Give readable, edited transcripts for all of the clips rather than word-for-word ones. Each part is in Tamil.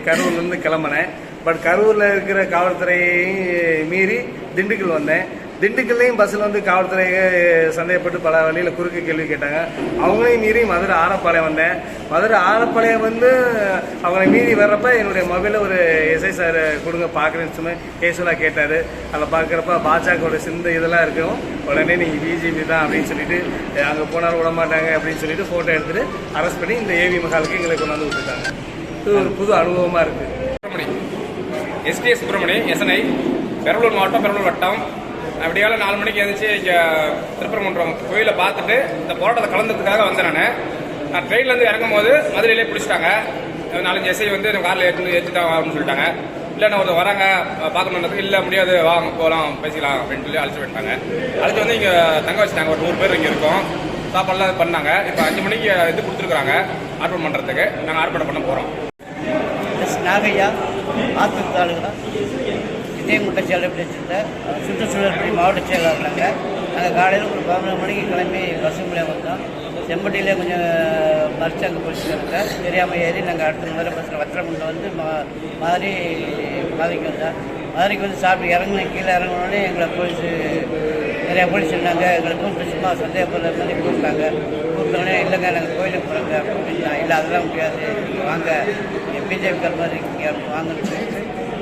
கரூர்லேருந்து கிளம்பினேன். பட் கரூரில் இருக்கிற காவல்துறையை மீறி திண்டுக்கல் வந்தேன். திண்டுக்கல்லையும் பஸ்ஸில் வந்து காவல்துறையை சந்தேகப்பட்டு பல வழியில் குறுக்கு கேள்வி கேட்டாங்க. அவங்களையும் மீறி மதுரை ஆரப்பாளையம் வந்தேன். மதுரை ஆரப்பாளையம் வந்து அவங்களை மீறி வர்றப்ப என்னுடைய மொபைலில் ஒரு எஸ்ஐ சார் கொடுங்க பார்க்குறேன்னு சொன்ன கேஷுவலாக கேட்டார். அதில் பார்க்குறப்ப பாஜகவோட சிந்த இதெல்லாம் இருக்கும். உடனே நீங்கள் பிஜேபி தான் அப்படின்னு சொல்லிட்டு அங்கே போனாலும் விட மாட்டாங்க அப்படின்னு சொல்லிட்டு ஃபோட்டோ எடுத்துகிட்டு அரெஸ்ட் பண்ணி இந்த ஏவி மஹாலுக்கு எங்களை கொண்டாந்து விட்டுட்டாங்க. இது ஒரு புது அனுபவமாக இருக்குது. எஸ்டிஎஸ் சுப்பிரமணியம், எஸ்என்ஐ, பெரம்பலூர் மாவட்டம், பெரம்பலூர் வட்டம். அப்படியால 4 மணிக்கு எழுந்துச்சு இங்கே திருப்பரங்குன்றம் கோயிலை பார்த்துட்டு இந்த போராட்டத்தை கலந்ததுக்காக வந்தேன். நான் ட்ரெயின்லேருந்து இறங்கும் போது மதுரையிலே பிடிச்சிட்டாங்க. 4-5 எஸ்ஐ வந்து காரில் ஏற்றிட்டாங்க அப்படின்னு சொல்லிட்டாங்க. இல்லை நான் ஒருத்தர் வராங்க பார்க்கணுன்றதுக்கு, இல்லை முடியாது வாங்க போகலாம் பேசிக்கலாம் அப்படின்னு சொல்லி அழைச்சி போயிட்டாங்க. அழைச்சி வந்து இங்கே தங்க வச்சுட்டாங்க. ஒரு 100 பேர் இங்கே இருக்கோம். சாப்பாடுலாம் பண்ணாங்க. இப்போ 5 மணிக்கு இது கொடுத்துருக்குறாங்க ஆர்ப்பாட்டம் பண்ணுறதுக்கு. நாங்கள் ஆர்ப்பாட்டம் பண்ண போகிறோம். நாகையா ஆத்தூர் தாலுகா இதயமுட்ட செயலர் சுற்றுச்சூழல் பணி மாவட்ட செயலாளர். நாங்கள் காலையில் ஒரு 11 மணிக்கு கிளம்பி பஸ்ஸு மூலியம் வந்தோம். செம்பட்டியிலே கொஞ்சம் மறிச்சு அங்கே போயிட்டு தெரியாமல் ஏறி நாங்கள் அடுத்த முதல்ல பஸ்ஸில் வத்திரமுண்டில் வந்து மதுரைக்கு வந்தோம். மதுரைக்கு வந்து சாப்பிட்டு இறங்கின கீழே இறங்கினோடனே எங்களை நிறையா போலீஸ் இருந்தாங்க. எங்களுக்கும் சும்மா சந்தேகப்படுற மாதிரி கூப்பிட்டாங்க. கூப்பிட்டோடனே இல்லைங்க நாங்கள் கோயிலுக்கு போகிறாங்க அப்படின்னா, இல்லை அதெல்லாம் முடியாது வாங்க பிஜேபிக்கார் மாதிரி இருக்கீங்க வாங்கன்னு சொல்லிட்டு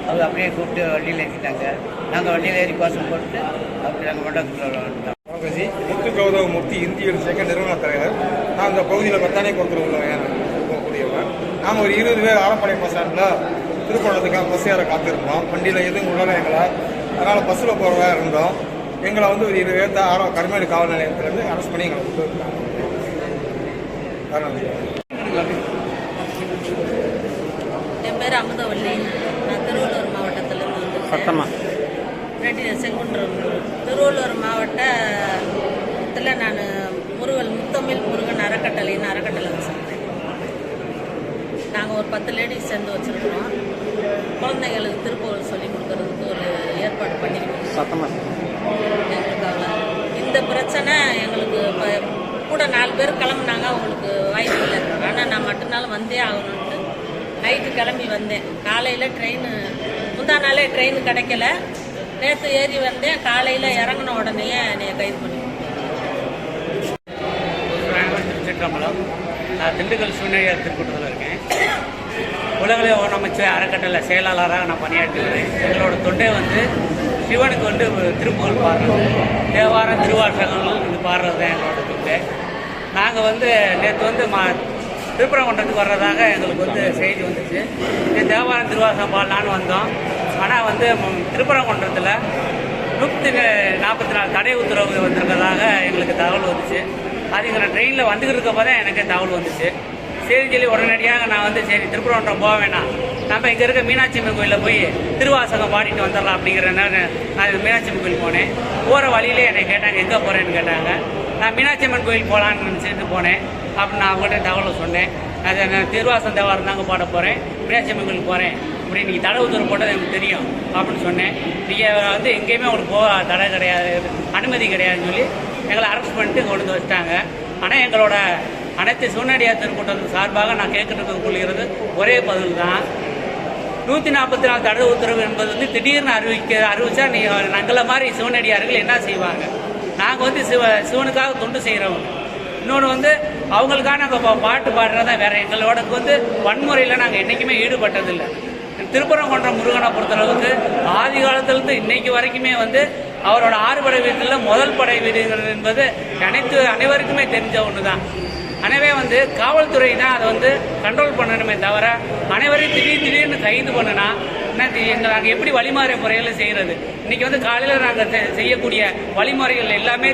அவங்க அப்படியே கூப்பிட்டு வண்டியில் ஏற்றிட்டாங்க. நாங்கள் வண்டியில் ஏறி கோஷம் போட்டு அப்படி நாங்கள் மண்டபத்தில் வந்துட்டோம். முத்து கௌதமூர்த்தி, இந்திய சேர்க்க நிறுவன தலைவர். நான் இந்த பகுதியில் பத்தானே கொடுத்துருவோம் போகக்கூடியவன். நாங்கள் ஒரு 20 பேர் ஆரப்பாளையம் பஸ் ஸ்டாண்டில் திருப்பணத்துக்காக பஸ் ஏற காத்திருந்தோம். வண்டியில் எதுவும் உள்ளன எங்களை, அதனால் பஸ்ஸில் போகிறதா இருந்தோம். எங்களை வந்து ஒரு 20 பேர் கருமேடு காவல் நிலையத்திலேருந்து அரெஸ்ட் பண்ணி எங்களை கொடுத்துருக்காங்க. என் பேர் அமுதவள்ளி. நான் திருவள்ளூர் மாவட்டத்திலேருந்து வந்து செங்குன்றம் திருவள்ளூர் மாவட்டத்தில் நான் முத்தமிழ் முருகன் அறக்கட்டளை வச்சுருக்கேன். நாங்கள் ஒரு 10 லேடிஸ் சேர்ந்து வச்சுருக்கிறோம். குழந்தைங்களுக்கு திருப்புகழ் சொல்லி கொடுக்கறதுக்கு ஒரு ஏற்பாடு பண்ணியிருக்கோம். எங்களுக்கு அவ்வளோ இந்த பிரச்சனை எங்களுக்கு கூட 4 பேர் கிளம்புனாங்க. அவங்களுக்கு வாய்ப்பு இல்லை. ஆனால் நான் மட்டும்னாலும் வந்தே ஆகணுன்ட்டு நைட்டு கிளம்பி வந்தேன். காலையில் முந்தா நாளே ட்ரெயின் கிடைக்கல. நேற்று ஏறி வந்தேன். காலையில் இறங்கின உடனே என்னை கைது பண்ணி திருச்சிற்றம்பலம். நான் திண்டுக்கல் சிவனடியார் திருக்கூட்டத்தில் இருக்கேன். உலகள ஊனமைச்சர் அறக்கட்டளை செயலாளராக நான் பணியாற்றி வரேன். எங்களோட தொண்டை வந்து சிவனுக்கு வந்து திருப்புகழ் பாடுறது, தேவாரம் திருவாசகங்கள் இது பாடுறது தான் எங்களோட தொண்டை. நாங்கள் வந்து நேற்று வந்து திருப்பரங்குன்றத்துக்கு வர்றதாக எங்களுக்கு வந்து செய்தி வந்துச்சு. தேவாரம் திருவாசகம் பாடலான்னு வந்தோம். ஆனால் வந்து திருப்பரங்குன்றத்தில் 144 தடை உத்தரவு வந்திருக்கிறதாக எங்களுக்கு தகவல் வந்துச்சு. அது இங்கே நான் ட்ரெயினில் வந்துக்கிட்டு இருக்கப்போ தான் எனக்கு தகவல் வந்துச்சு. சரின்னு சொல்லி உடனடியாக நான் வந்து சரி திருப்பரங்குன்றம் போக வேணாம், நம்ம இங்கே இருக்க மீனாட்சி அம்மன் கோயிலில் போய் திருவாசகம் பாடிட்டு வந்துடலாம் அப்படிங்கிற நான் மீனாட்சி அம்மன் கோயில் போனேன். போகிற வழியிலே என்னை கேட்டாங்க எங்கே போகிறேன்னு கேட்டாங்க. நான் மீனாட்சி அம்மன் கோயில் போகலான்னு நினச்சிட்டு போனேன். அப்படின்னு நான் அவங்கள்ட்ட தகவலை சொன்னேன். அது நான் திருவாசகம் தேவாரம் தாங்க பாட போகிறேன், மீனாட்சி அம்மன் கோயிலுக்கு போகிறேன் அப்படி நீங்கள் தடை உத்தரவு போட்டது எனக்கு தெரியும் அப்படின்னு சொன்னேன். நீங்கள் வந்து எங்கேயுமே உங்களுக்கு போக தடை கிடையாது, அனுமதி கிடையாதுன்னு சொல்லி எங்களை அரெஸ்ட் பண்ணிட்டு கொண்டு வந்து வச்சிட்டாங்க. ஆனால் எங்களோட அனைத்து சிவனடியார் திருக்கூட்டத்தின் சார்பாக நான் கேட்கறதுக்கு கொள்கிறது ஒரே பதில் தான். 144 தடை உத்தரவு என்பது வந்து திடீர்னு அறிவிச்சா நாங்கள மாதிரி சிவனடியார்கள் என்ன செய்வாங்க? நாங்கள் வந்து சிவனுக்காக தொண்டு செய்கிறவங்க. இன்னொன்று வந்து அவங்களுக்காக நாங்கள் பாட்டு பாடுறதா வேற. எங்களோட வந்து வன்முறையில் நாங்கள் என்றைக்குமே ஈடுபட்டதில்லை. திருப்பரங்குன்றம் முருகனை பொறுத்தளவுக்கு ஆதி காலத்திலிருந்து இன்னைக்கு வரைக்குமே வந்து அவரோட 6 படை வீடுகளில் முதல் படை வீடுகள் என்பது அனைவருக்குமே தெரிஞ்ச ஒன்று தான். எனவே வந்து காவல்துறை தான் அதை வந்து கண்ட்ரோல் பண்ணணுமே தவிர அனைவரையும் திடீர்னு கைது பண்ணுனா நாங்கள் எப்படி வழிமுறை முறைகளை செய்கிறது? இன்னைக்கு வந்து காலையில் நாங்கள் செய்யக்கூடிய வழிமுறைகள் எல்லாமே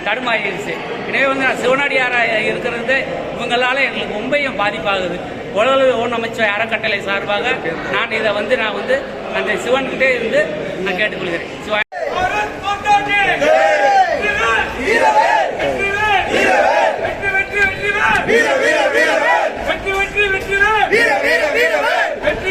தடுமாறிடுச்சு. எனவே வந்து நான் சிவனடியாராக இருக்கிறது இவங்களால எங்களுக்கு ரொம்பவும் பாதிப்பாகுது. உலக ஊனமைச்சர் அறக்கட்டளை சார்பாக நான் இதை வந்து அந்த சிவன்கிட்டே இருந்து நான் கேட்டுக்கொள்கிறேன். வெற்றி